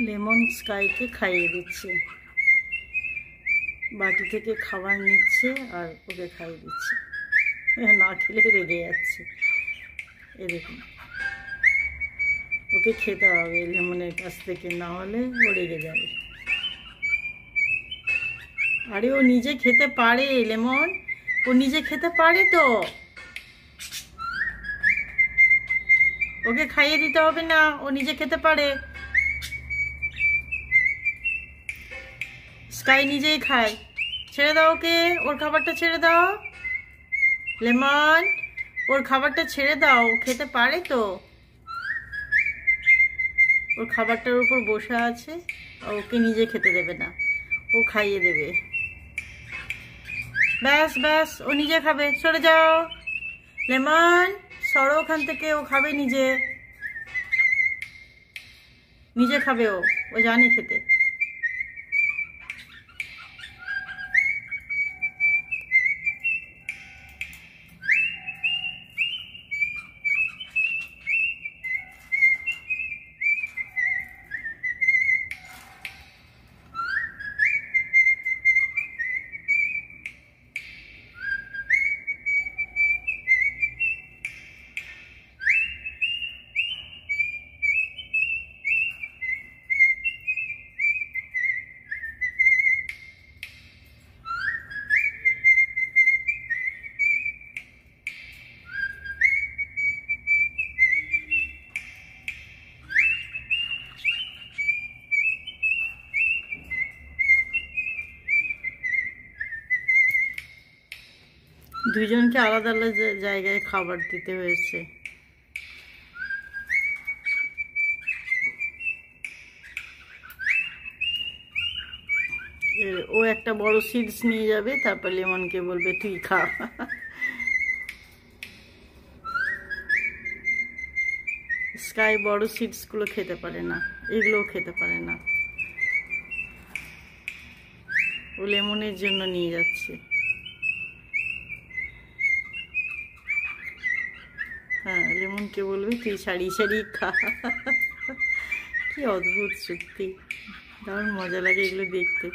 Lemon স্কাইকে খাইয়ে দিচ্ছে, বাটি থেকে খাবার নিচ্ছে আর ওকে খাইয়ে দিচ্ছে। না খেলে রেগে যাচ্ছে। এ দেখুন, ওকে খেতে হবে লেমনের কাছ থেকে, না হলে ও রেগে যাবে। আরে ও নিজে খেতে পারে লেমন, ও নিজে খেতে পারে তো, ওকে খাইয়ে দিতে হবে না, ও নিজে খেতে পারে। স্কাই নিজেই খায়, ছেড়ে দাও ওকে, ওর খাবারটা ছেড়ে দাও। লেমন, ওর খাবারটা ছেড়ে দাও, ও খেতে পারে তো। ওর খাবারটার উপর বসে আছে, ওকে নিজে খেতে দেবে না, ও খাইয়ে দেবে। ব্যাস ব্যাস, ও নিজে খাবে, সরে যাও। লেমন, সরো ওখান থেকে, ও খাবে নিজে, নিজে খাবে, ও জানে খেতে। দুজনকে আলাদা আলাদা জায়গায় খাবার দিতে হয়েছে। ও একটা বড় সিডস নিয়ে যাবে, তারপর লেমনকে বলবে তুই খা। স্কাই বড় সিডস গুলো খেতে পারে না, এগুলোও খেতে পারে না, ও লেমনের জন্য নিয়ে যাচ্ছে। হ্যাঁ, লেমনকে বলবে তুই সারিয়ে সারিয়ে খা। কি অদ্ভুত সত্যি, দারুণ মজা লাগে এগুলো দেখতে।